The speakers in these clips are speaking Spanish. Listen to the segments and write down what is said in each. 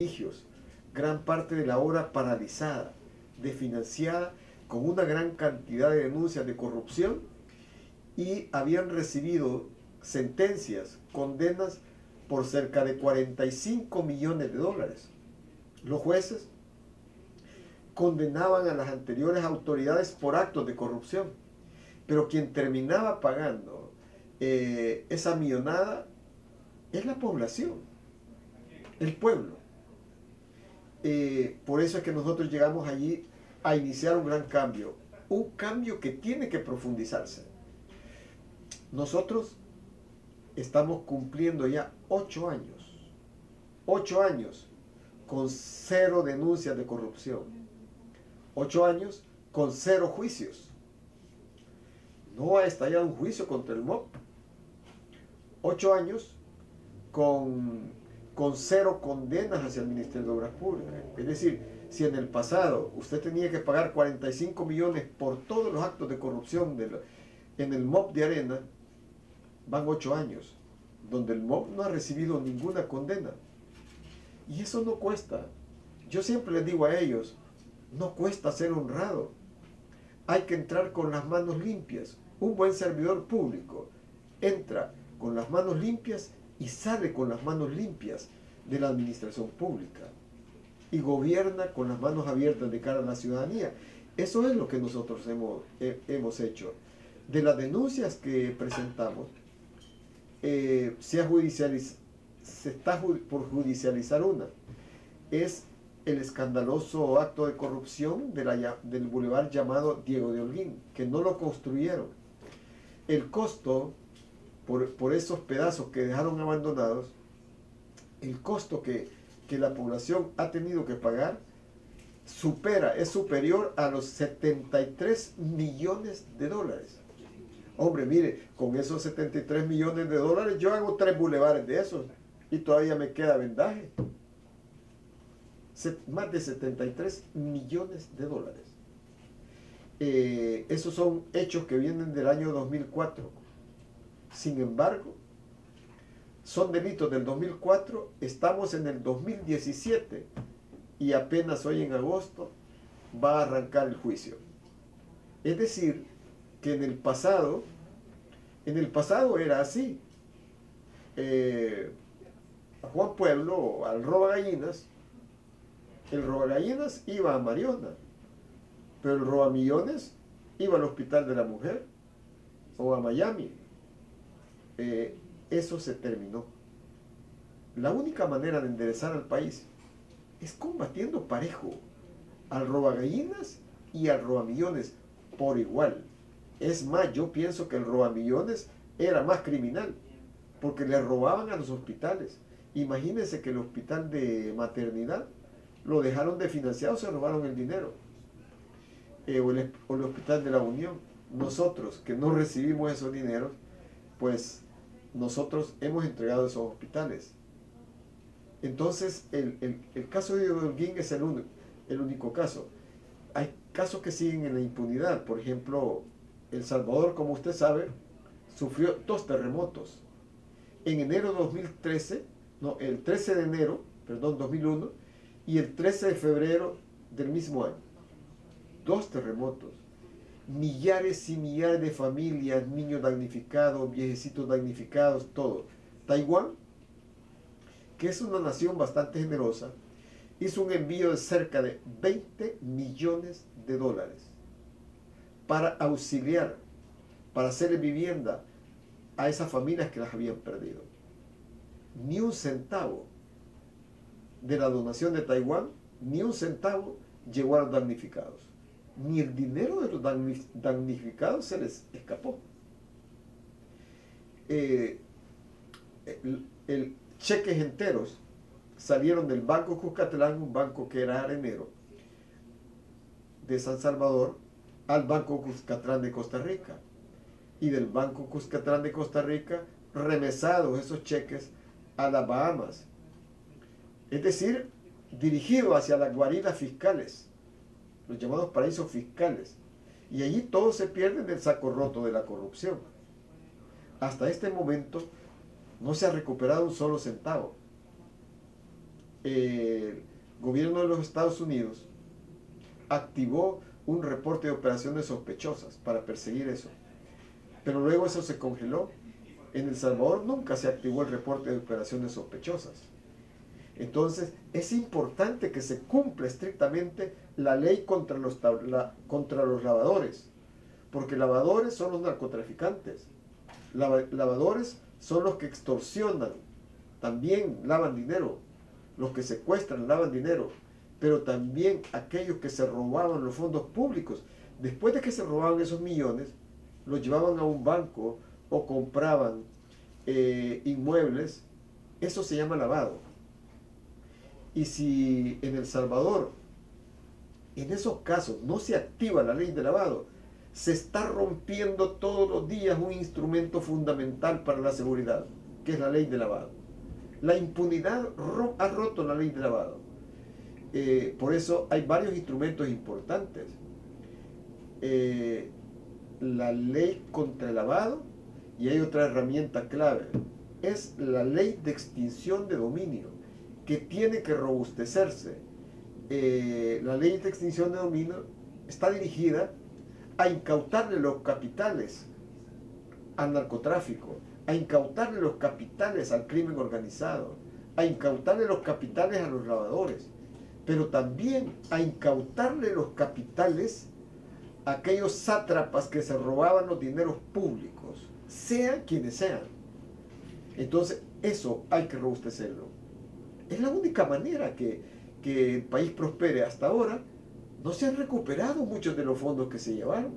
litigios, gran parte de la obra paralizada, desfinanciada, con una gran cantidad de denuncias de corrupción, y habían recibido sentencias, condenas por cerca de 45 millones de dólares. Los jueces condenaban a las anteriores autoridades por actos de corrupción, pero quien terminaba pagando esa millonada es la población, el pueblo. Por eso es que nosotros llegamos allí a iniciar un gran cambio, un cambio que tiene que profundizarse. Nosotros estamos cumpliendo ya 8 años con 0 denuncias de corrupción, 8 años con 0 juicios. No ha estallado un juicio contra el MOP. 8 años con 0 condenas hacia el Ministerio de Obras Públicas. Es decir, si en el pasado usted tenía que pagar 45 millones por todos los actos de corrupción en el MOP de Arena, van 8 años donde el MOP no ha recibido ninguna condena. Y eso no cuesta. Yo siempre les digo a ellos, no cuesta ser honrado. Hay que entrar con las manos limpias. Un buen servidor público entra con las manos limpias y sale con las manos limpias de la administración pública y gobierna con las manos abiertas de cara a la ciudadanía. Eso es lo que nosotros hemos hecho. De las denuncias que presentamos, se está por judicializar una. Es el escandaloso acto de corrupción del bulevar llamado Diego de Holguín, que no lo construyeron. El costo por esos pedazos que dejaron abandonados, el costo que la población ha tenido que pagar es superior a los 73 millones de dólares. Hombre, mire, con esos 73 millones de dólares yo hago 3 bulevares de esos y todavía me queda vendaje. Más de 73 millones de dólares. Esos son hechos que vienen del año 2004. Sin embargo, son delitos del 2004, estamos en el 2017 y apenas hoy en agosto va a arrancar el juicio. Es decir, que en el pasado era así. A Juan Pueblo, al robagallinas, el robagallinas iba a Mariona, pero el robamillones iba al Hospital de la Mujer o a Miami. Eso se terminó. La única manera de enderezar al país es combatiendo parejo al robagallinas y al robamillones por igual. Es más, yo pienso que el robamillones era más criminal, porque le robaban a los hospitales. Imagínense que el hospital de maternidad lo dejaron desfinanciado, se robaron el dinero. O el hospital de la Unión. Nosotros, que no recibimos esos dineros, pues nosotros hemos entregado esos hospitales. Entonces, el caso de Holguín es el único caso. Hay casos que siguen en la impunidad. Por ejemplo, El Salvador, como usted sabe, sufrió 2 terremotos. En enero de 2013, no, el 13 de enero, perdón, 2001, y el 13 de febrero del mismo año. 2 terremotos. Millares y millares de familias, niños damnificados, viejecitos damnificados, todo. Taiwán, que es una nación bastante generosa, hizo un envío de cerca de 20 millones de dólares para auxiliar, para hacer vivienda a esas familias que las habían perdido. Ni un centavo de la donación de Taiwán, ni un centavo llegó a los damnificados. Ni el dinero de los damnificados se les escapó. Cheques enteros salieron del Banco Cuscatlán, un banco que era arenero de San Salvador, al Banco Cuscatlán de Costa Rica. Y del Banco Cuscatlán de Costa Rica, remesados esos cheques a las Bahamas. Es decir, dirigidos hacia las guaridas fiscales, los llamados paraísos fiscales. Y allí todo se pierde en el saco roto de la corrupción. Hasta este momento no se ha recuperado un solo centavo. el gobierno de los Estados Unidos activó un reporte de operaciones sospechosas para perseguir eso. Pero luego eso se congeló. En El Salvador nunca se activó el reporte de operaciones sospechosas. Entonces, es importante que se cumpla estrictamente la ley contra los lavadores, porque lavadores son los narcotraficantes, lavadores son los que extorsionan, también lavan dinero, los que secuestran lavan dinero, pero también aquellos que se robaban los fondos públicos. Después de que se robaban esos millones, los llevaban a un banco o compraban inmuebles. Eso se llama lavado. Y si en El Salvador, en esos casos, no se activa la ley de lavado, se está rompiendo todos los días un instrumento fundamental para la seguridad, que es la ley de lavado. La impunidad ha roto la ley de lavado. Por eso hay varios instrumentos importantes. La ley contra el lavado, y hay otra herramienta clave, es la ley de extinción de dominio, que tiene que robustecerse. La ley de extinción de dominio está dirigida a incautarle los capitales al narcotráfico, a incautarle los capitales al crimen organizado, a incautarle los capitales a los lavadores, pero también a incautarle los capitales a aquellos sátrapas que se robaban los dineros públicos, sean quienes sean. Entonces, eso hay que robustecerlo. Es la única manera que el país prospere. Hasta ahora no se han recuperado muchos de los fondos que se llevaron.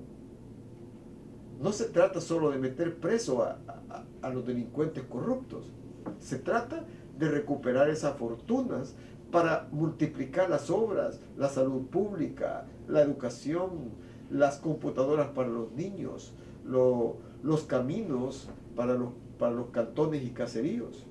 No se trata solo de meter preso a los delincuentes corruptos. Se trata de recuperar esas fortunas para multiplicar las obras, la salud pública, la educación, las computadoras para los niños, los caminos para los cantones y caseríos.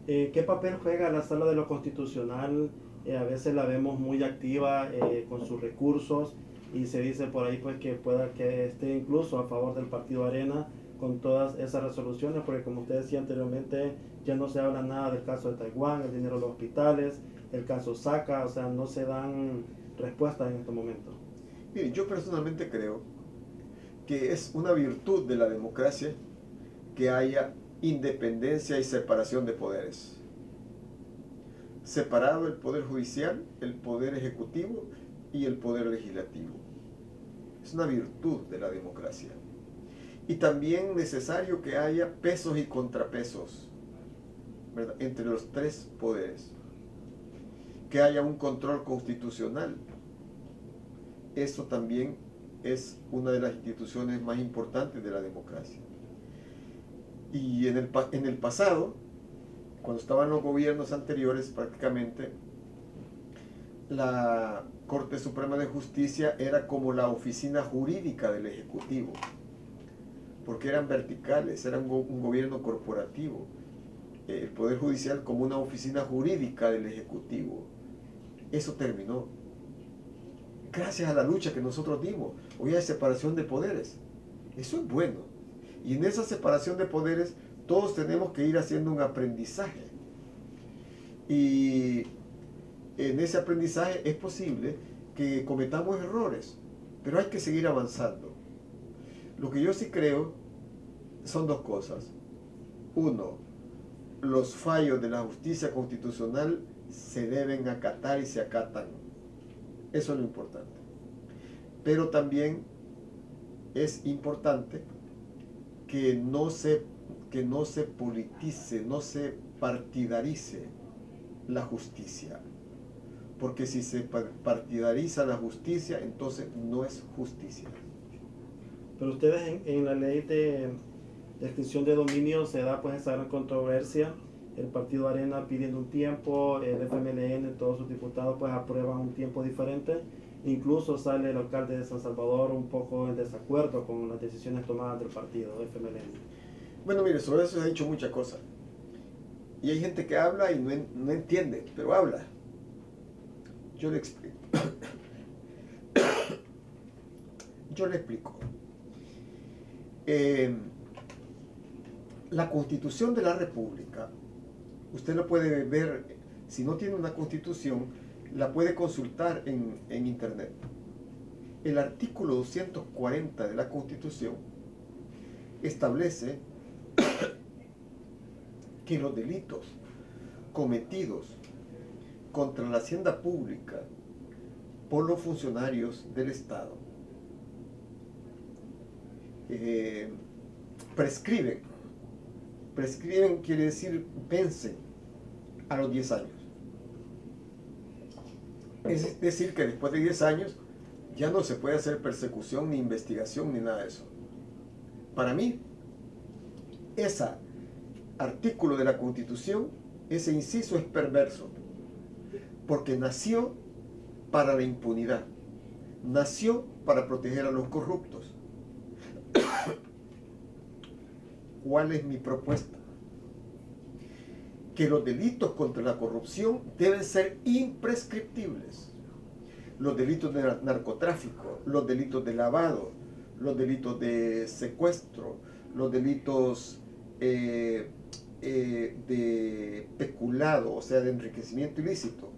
¿Qué papel juega la Sala de lo Constitucional? A veces la vemos muy activa con sus recursos, y se dice por ahí pues que pueda que esté incluso a favor del Partido Arena con todas esas resoluciones, porque como usted decía anteriormente, ya no se habla nada del caso de Taiwán, el dinero de los hospitales, el caso Saca, o sea, no se dan respuestas en este momento. Mire, yo personalmente creo que es una virtud de la democracia que haya independencia y separación de poderes. Separado el poder judicial, el poder ejecutivo y el poder legislativo. Es una virtud de la democracia. Y también necesario que haya pesos y contrapesos, ¿verdad?, entre los tres poderes. Que haya un control constitucional. Eso también es una de las instituciones más importantes de la democracia. Y en el pasado, cuando estaban los gobiernos anteriores, prácticamente la Corte Suprema de Justicia era como la oficina jurídica del Ejecutivo, porque eran verticales, eran un gobierno corporativo. El Poder Judicial como una oficina jurídica del Ejecutivo. Eso terminó. Gracias a la lucha que nosotros dimos, hoy hay separación de poderes. Eso es bueno. Y en esa separación de poderes todos tenemos que ir haciendo un aprendizaje. Y en ese aprendizaje es posible que cometamos errores, pero hay que seguir avanzando. Lo que yo sí creo son dos cosas. Uno, los fallos de la justicia constitucional se deben acatar y se acatan. Eso es lo importante. Pero también es importante que no se politice, no se partidarice la justicia. Porque si se partidariza la justicia, entonces no es justicia. Pero ustedes en la ley de extinción de dominio se da pues esa gran controversia. El Partido Arena pidiendo un tiempo, el FMLN, todos sus diputados pues aprueban un tiempo diferente. Incluso sale el alcalde de San Salvador un poco en desacuerdo con las decisiones tomadas del partido FMLN. Bueno, mire, sobre eso se ha dicho muchas cosas. Y hay gente que habla y no entiende, pero habla. Yo le explico. Yo le explico. La Constitución de la República, usted lo puede ver Si no tiene una constitución, la puede consultar en internet. El artículo 240 de la Constitución establece que los delitos cometidos contra la hacienda pública por los funcionarios del Estado prescriben. Prescriben quiere decir vencen a los 10 años. Es decir, que después de 10 años ya no se puede hacer persecución, ni investigación, ni nada de eso. Para mí, ese artículo de la Constitución, ese inciso es perverso, porque nació para la impunidad, nació para proteger a los corruptos. ¿Cuál es mi propuesta? Que los delitos contra la corrupción deben ser imprescriptibles. Los delitos de narcotráfico, los delitos de lavado, los delitos de secuestro, los delitos de peculado, o sea, de enriquecimiento ilícito,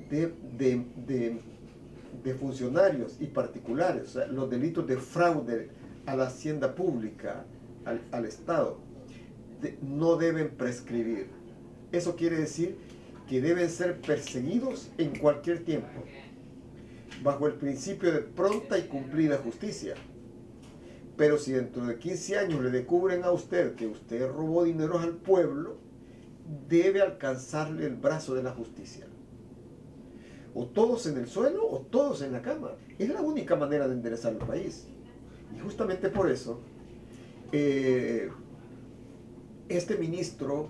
de funcionarios y particulares, o sea, los delitos de fraude a la hacienda pública, al Estado, no deben prescribir. Eso quiere decir que deben ser perseguidos en cualquier tiempo, bajo el principio de pronta y cumplida justicia. Pero si dentro de 15 años le descubren a usted que usted robó dineros al pueblo, debe alcanzarle el brazo de la justicia. O todos en el suelo o todos en la cama. Es la única manera de enderezar el país. Y justamente por eso, este ministro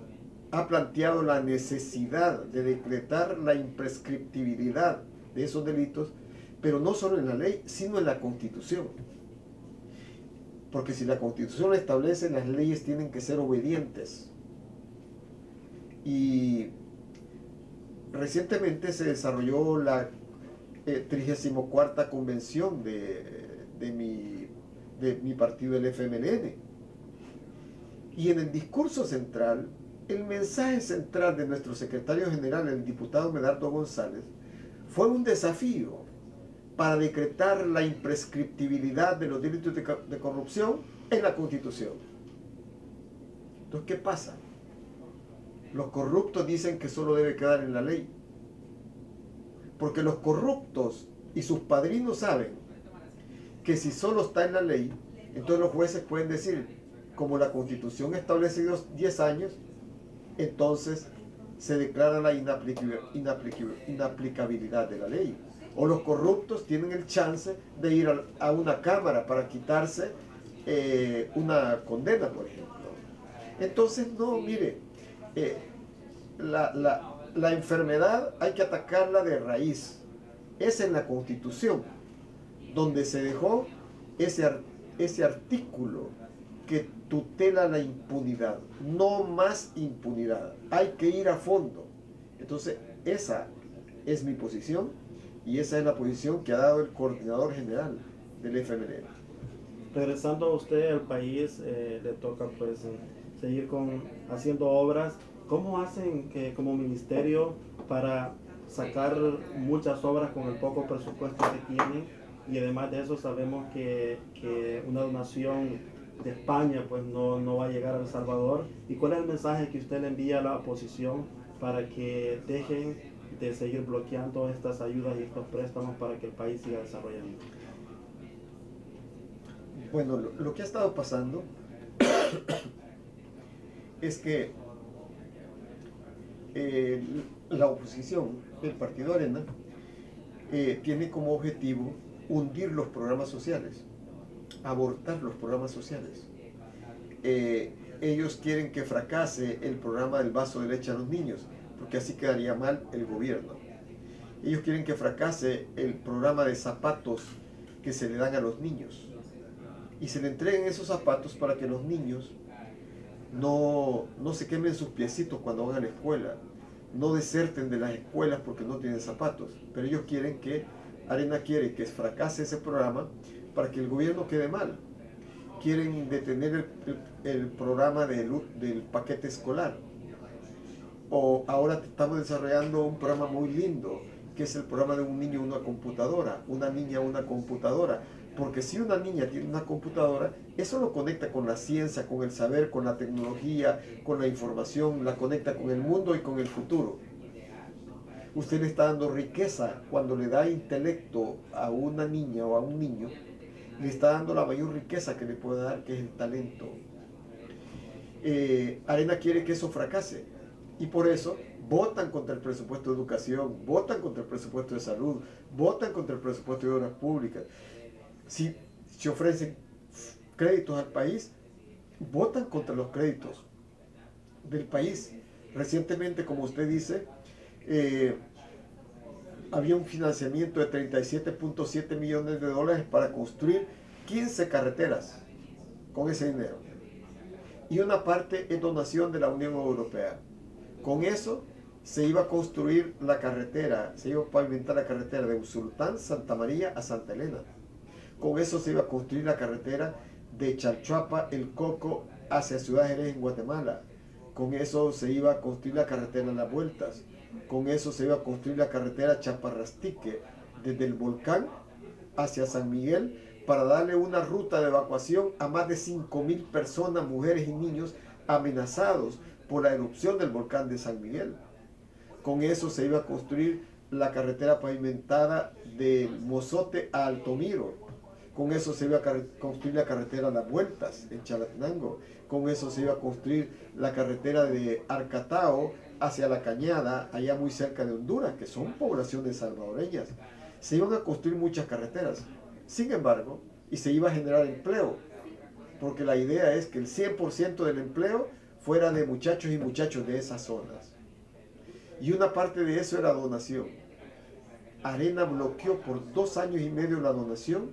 ha planteado la necesidad de decretar la imprescriptibilidad de esos delitos, pero no solo en la ley, sino en la Constitución. Porque si la Constitución lo establece, las leyes tienen que ser obedientes. Y recientemente se desarrolló la 34ª convención de mi partido, el FMLN. Y en el discurso central, el mensaje central de nuestro secretario general, el diputado Medardo González, fue un desafío para decretar la imprescriptibilidad de los delitos de corrupción en la Constitución. Entonces, ¿qué pasa? Los corruptos dicen que solo debe quedar en la ley, porque los corruptos y sus padrinos saben que si solo está en la ley, entonces los jueces pueden decir, como la Constitución establece 10 años, entonces se declara la inaplicabilidad de la ley. O los corruptos tienen el chance de ir a una cámara para quitarse una condena, por ejemplo. Entonces, no, mire, la enfermedad hay que atacarla de raíz. Es en la Constitución donde se dejó ese artículo que tutela la impunidad. No más impunidad. Hay que ir a fondo. Entonces, esa es mi posición y esa es la posición que ha dado el coordinador general del FMLN. Regresando a usted al país, le toca pues seguir haciendo obras. ¿Cómo hacen como ministerio para sacar muchas obras con el poco presupuesto que tienen? Y además de eso sabemos que una donación de España pues no va a llegar a El Salvador. ¿Y cuál es el mensaje que usted le envía a la oposición para que dejen de seguir bloqueando estas ayudas y estos préstamos para que el país siga desarrollando? Bueno, lo que ha estado pasando es que la oposición, el Partido Arena, tiene como objetivo hundir los programas sociales, abortar los programas sociales. Ellos quieren que fracase el programa del vaso de leche a los niños, porque así quedaría mal el gobierno. Ellos quieren que fracase el programa de zapatos que se le dan a los niños y se le entreguen esos zapatos para que los niños no se quemen sus piecitos cuando van a la escuela, no deserten de las escuelas porque no tienen zapatos. Pero ellos quieren Arena quiere que fracase ese programa para que el gobierno quede mal. Quieren detener el programa del paquete escolar. O ahora estamos desarrollando un programa muy lindo, que es el programa de un niño una computadora, una niña una computadora. Porque si una niña tiene una computadora, eso lo conecta con la ciencia, con el saber, con la tecnología, con la información, la conecta con el mundo y con el futuro. Usted le está dando riqueza cuando le da intelecto a una niña o a un niño, le está dando la mayor riqueza que le puede dar, que es el talento. Arena quiere que eso fracase y por eso votan contra el presupuesto de educación, votan contra el presupuesto de salud, votan contra el presupuesto de obras públicas. Si se ofrecen créditos al país, votan contra los créditos del país. Recientemente, como usted dice, había un financiamiento de 37.7 millones de dólares para construir 15 carreteras con ese dinero. Y una parte es donación de la Unión Europea. Con eso se iba a construir la carretera, se iba a pavimentar la carretera de Usulután, Santa María a Santa Elena. Con eso se iba a construir la carretera de Chalchuapa, El Coco, hacia Ciudad Jerez en Guatemala. Con eso se iba a construir la carretera Las Vueltas. Con eso se iba a construir la carretera Chaparrastique, desde el volcán hacia San Miguel, para darle una ruta de evacuación a más de 5.000 personas, mujeres y niños amenazados por la erupción del volcán de San Miguel. Con eso se iba a construir la carretera pavimentada de Mozote a Altomiro. Con eso se iba a construir la carretera Las Vueltas en Chalatenango. Con eso se iba a construir la carretera de Arcatao hacia La Cañada, allá muy cerca de Honduras, que son poblaciones salvadoreñas. Se iban a construir muchas carreteras. Sin embargo, y se iba a generar empleo, porque la idea es que el 100% del empleo fuera de muchachos y muchachos de esas zonas. Y una parte de eso era donación. Arena bloqueó por 2 años y medio la donación,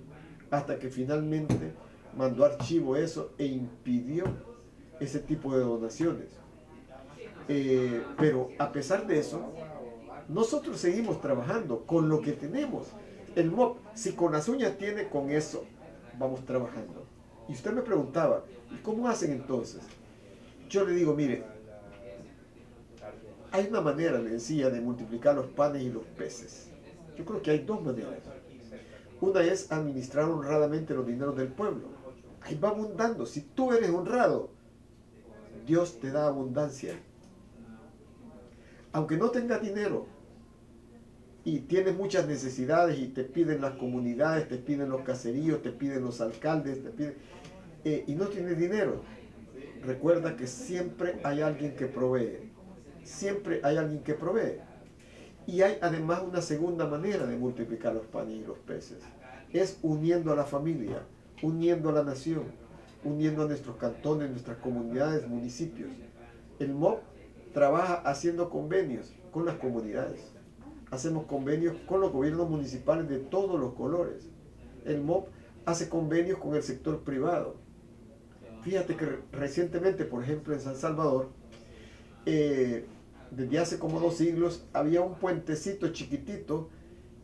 hasta que finalmente mandó archivo eso e impidió ese tipo de donaciones. Pero a pesar de eso, nosotros seguimos trabajando con lo que tenemos. El MOP, si con las uñas tiene, con eso vamos trabajando. Y usted me preguntaba, ¿y cómo hacen entonces? Yo le digo, mire, hay una manera sencilla de multiplicar los panes y los peces. Yo creo que hay 2 maneras. Una es administrar honradamente los dineros del pueblo. Ahí va abundando. Si tú eres honrado, Dios te da abundancia. Aunque no tengas dinero y tienes muchas necesidades y te piden las comunidades, te piden los caseríos, te piden los alcaldes, te piden, y no tienes dinero, recuerda que siempre hay alguien que provee. Siempre hay alguien que provee. Y hay además una segunda manera de multiplicar los panes y los peces. Es uniendo a la familia, uniendo a la nación, uniendo a nuestros cantones, nuestras comunidades, municipios. El MOP trabaja haciendo convenios con las comunidades. Hacemos convenios con los gobiernos municipales de todos los colores. El MOP hace convenios con el sector privado. Fíjate que recientemente, por ejemplo, en San Salvador, desde hace como 2 siglos, había un puentecito chiquitito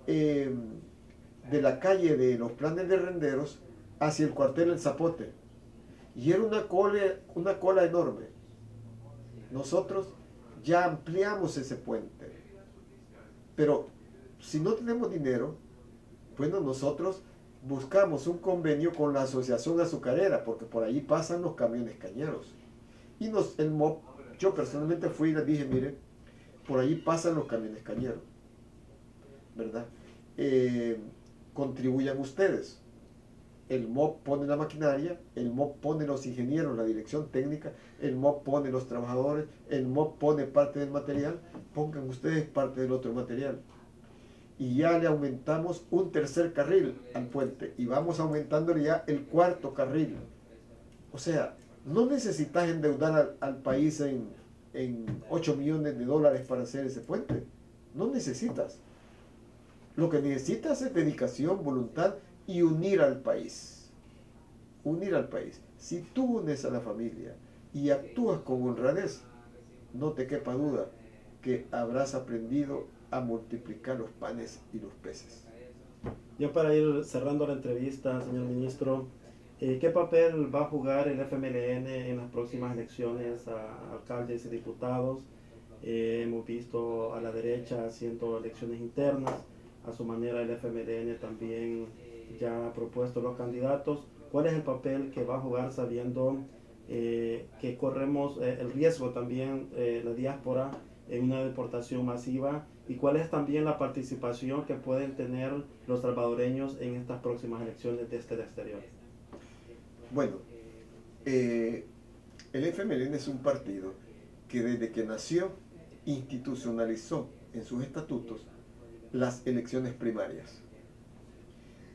de la calle de los Planes de Renderos hacia el cuartel El Zapote. Y era una cola enorme. Nosotros ya ampliamos ese puente. Pero si no tenemos dinero, bueno, nosotros buscamos un convenio con la Asociación Azucarera, porque por ahí pasan los camiones cañeros. Y el MOP, yo personalmente fui y les dije, mire, por ahí pasan los camiones cañeros, ¿verdad? Contribuyan ustedes. El MOP pone la maquinaria, el MOP pone los ingenieros, la dirección técnica, el MOP pone los trabajadores, el MOP pone parte del material, pongan ustedes parte del otro material. Y ya le aumentamos un 3er carril al puente y vamos aumentándole ya el 4º carril. O sea, no necesitas endeudar al país en 8 millones de dólares para hacer ese puente. No necesitas. Lo que necesitas es dedicación, voluntad y unir al país. Unir al país. Si tú unes a la familia y actúas con honradez, no te quepa duda que habrás aprendido a multiplicar los panes y los peces. Yo, para ir cerrando la entrevista, señor ministro, ¿qué papel va a jugar el FMLN en las próximas elecciones a alcaldes y diputados? Hemos visto a la derecha haciendo elecciones internas, a su manera el FMLN también ya ha propuesto los candidatos. ¿Cuál es el papel que va a jugar sabiendo que corremos el riesgo también, la diáspora, en una deportación masiva? ¿Y cuál es también la participación que pueden tener los salvadoreños en estas próximas elecciones desde el exterior? Bueno, el FMLN es un partido que desde que nació institucionalizó en sus estatutos las elecciones primarias.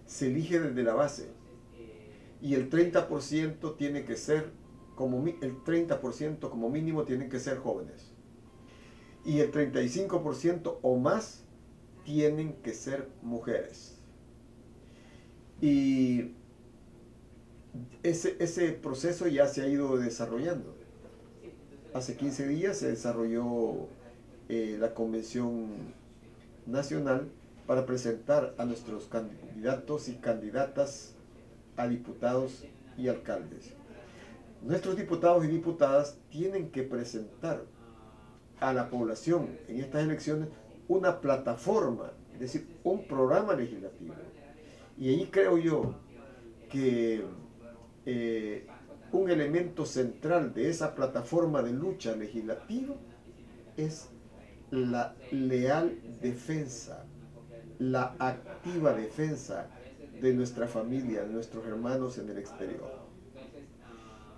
Se elige desde la base y el 30% tiene que ser, el 30% como mínimo tienen que ser jóvenes y el 35% o más tienen que ser mujeres. Y ese proceso ya se ha ido desarrollando. Hace 15 días se desarrolló la convención nacional para presentar a nuestros candidatos y candidatas a diputados y alcaldes. Nuestros diputados y diputadas tienen que presentar a la población en estas elecciones una plataforma, es decir, un programa legislativo. Y ahí creo yo que un elemento central de esa plataforma de lucha legislativa es la leal defensa, la activa defensa de nuestra familia, de nuestros hermanos en el exterior.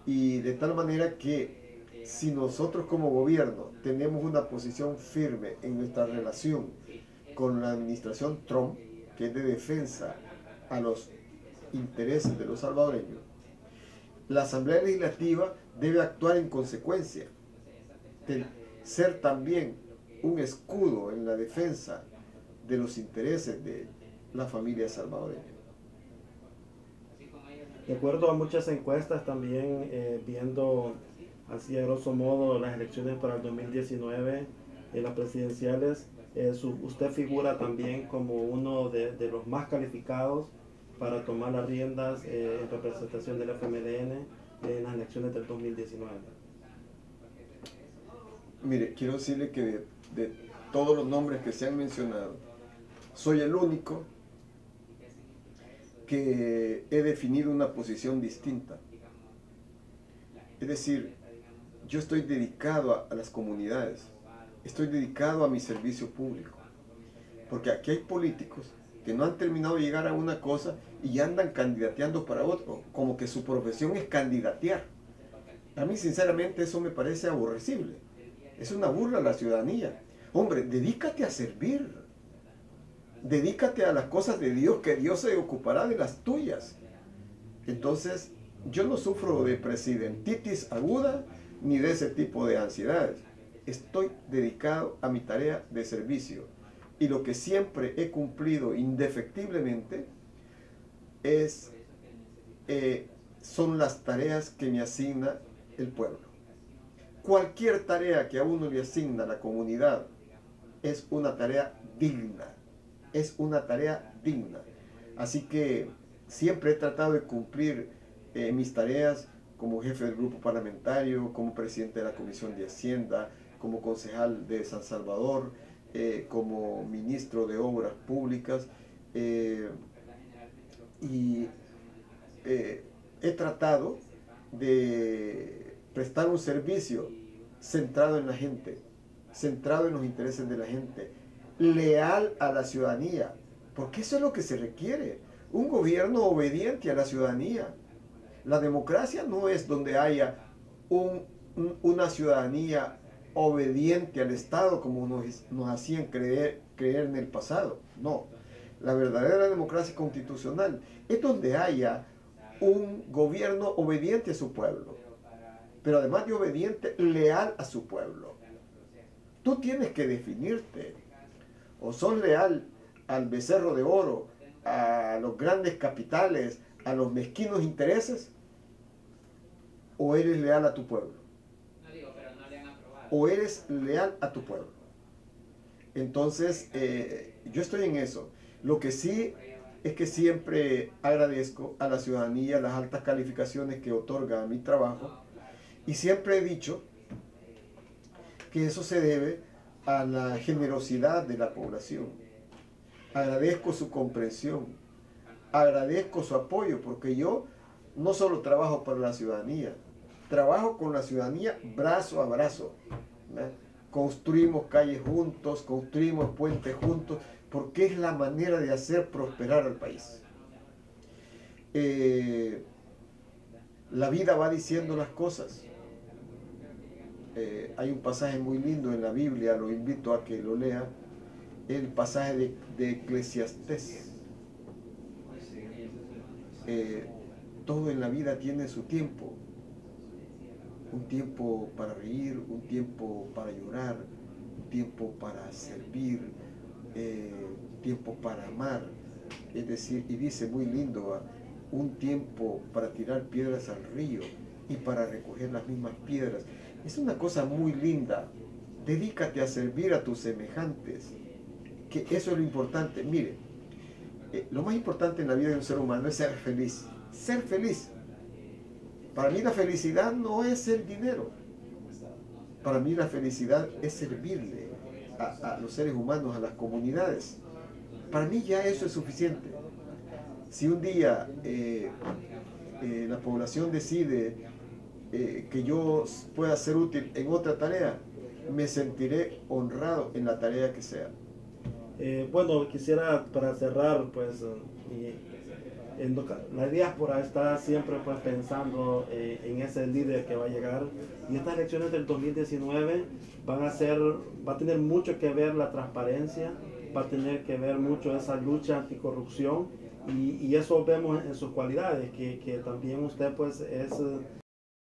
Y de tal manera que si nosotros como gobierno tenemos una posición firme en nuestra relación con la administración Trump, que es de defensa a los intereses de los salvadoreños, la Asamblea Legislativa debe actuar en consecuencia, de ser también un escudo en la defensa de los intereses de la familia salvadoreña. De acuerdo a muchas encuestas también, viendo así a grosso modo las elecciones para el 2019, las presidenciales, usted figura también como uno de los más calificados para tomar las riendas en representación del FMLN en las elecciones del 2019. Mire, quiero decirle que de todos los nombres que se han mencionado, soy el único que he definido una posición distinta. Es decir, yo estoy dedicado a las comunidades, estoy dedicado a mi servicio público, porque aquí hay políticos que no han terminado de llegar a una cosa y andan candidateando para otro, como que su profesión es candidatear. A mí sinceramente eso me parece aborrecible, es una burla a la ciudadanía. Hombre, dedícate a servir, dedícate a las cosas de Dios, que Dios se ocupará de las tuyas. Entonces, yo no sufro de presidentitis aguda ni de ese tipo de ansiedades. Estoy dedicado a mi tarea de servicio. Y lo que siempre he cumplido indefectiblemente son las tareas que me asigna el pueblo. Cualquier tarea que a uno le asigna la comunidad es una tarea digna. Es una tarea digna. Así que siempre he tratado de cumplir mis tareas como jefe del grupo parlamentario, como presidente de la Comisión de Hacienda, como concejal de San Salvador, como ministro de Obras Públicas, y he tratado de prestar un servicio centrado en la gente, centrado en los intereses de la gente, leal a la ciudadanía, porque eso es lo que se requiere, un gobierno obediente a la ciudadanía. La democracia no es donde haya una ciudadanía obediente al Estado como nos hacían creer en el pasado. No, la verdadera democracia constitucional es donde haya un gobierno obediente a su pueblo, pero además de obediente, leal a su pueblo. Tú tienes que definirte, o sos leal al becerro de oro, a los grandes capitales, a los mezquinos intereses, o eres leal a tu pueblo. O eres leal a tu pueblo. Entonces, yo estoy en eso. Lo que sí es que siempre agradezco a la ciudadanía las altas calificaciones que otorga a mi trabajo, y siempre he dicho que eso se debe a la generosidad de la población. Agradezco su comprensión, agradezco su apoyo, porque yo no solo trabajo para la ciudadanía, trabajo con la ciudadanía brazo a brazo, ¿verdad? Construimos calles juntos, construimos puentes juntos, porque es la manera de hacer prosperar al país. La vida va diciendo las cosas. Hay un pasaje muy lindo en la Biblia, lo invito a que lo lea, el pasaje de Eclesiastés. Todo en la vida tiene su tiempo. Un tiempo para reír, un tiempo para llorar, un tiempo para servir, tiempo para amar. Es decir, y dice muy lindo, un tiempo para tirar piedras al río y para recoger las mismas piedras. Es una cosa muy linda. Dedícate a servir a tus semejantes, que eso es lo importante. Mire, lo más importante en la vida de un ser humano es ser feliz. Ser feliz. Para mí la felicidad no es el dinero. Para mí la felicidad es servirle a los seres humanos, a las comunidades. Para mí ya eso es suficiente. Si un día la población decide que yo pueda ser útil en otra tarea, me sentiré honrado en la tarea que sea. Bueno, quisiera para cerrar, pues, la diáspora está siempre pues pensando en ese líder que va a llegar, y estas elecciones del 2019 va a tener mucho que ver la transparencia, va a tener que ver mucho esa lucha anticorrupción, y eso vemos en sus cualidades, que también usted pues es